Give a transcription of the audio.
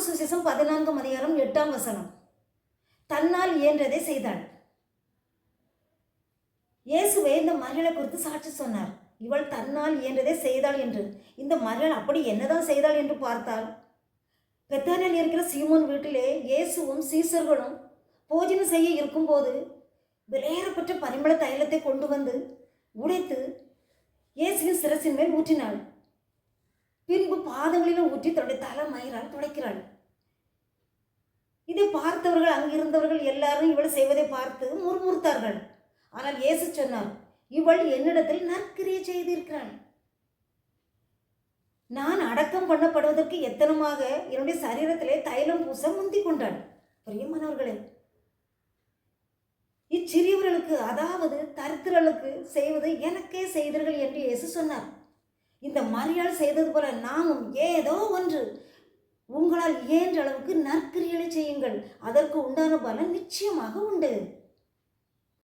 சுவிசேஷம் 14ஆம் அதிகாரம் 8ஆம் வசனம். தன்னால் இயன்றதை செய்தாள். இயேசுவே இந்த மரியாளை குறித்து சாட்சி சொன்னார். இவள் தன்னால் இயன்றதை செய்தாள் என்று. இந்த மரியாள் அப்படி என்னதான் செய்தாள் என்று பார்த்தால், பெத்தானியில் இருக்கிற சீமோன் வீட்டிலே இயேசுவும் சீசர்களும் போஜனம் செய்ய இருக்கும்போது விலையேறப்பட்ட பரிமள தைலத்தை கொண்டு வந்து உடைத்து இயேசுவின் சிரசின் மேல் ஊற்றினாள். பின்பு பாதங்களிலும் ஊற்றி தன்னுடைய தலை மயிரால் துடைக்கிறாள். இதை பார்த்தவர்கள், அங்கிருந்தவர்கள் எல்லாரும் இவள் செய்வதை பார்த்து முறுமுறுத்தார்கள். ஆனால் இயேசு சொன்னார், இவள் என்னிடத்தில் நற்கிரியை செய்திருக்கிறாள். நான் அடக்கம் பண்ணப்படுவதற்கு எத்தனமாக என்னுடைய சரீரத்திலே தைலம் பூச முந்தி கொண்டாள். பிரியமானவர்களே, இச்சிறியவர்களுக்கு, அதாவது தரித்திரர்களுக்கு செய்வது எனக்கே செய்தீர்கள் என்று இயேசு சொன்னார். இந்த மரியாள் செய்தது போல நாமும் ஏதோ ஒன்று உங்களால் இயன்ற அளவுக்கு நற்கிரிகளை செய்யுங்கள். அதற்கு உண்டான பலன் நிச்சயமாக உண்டு.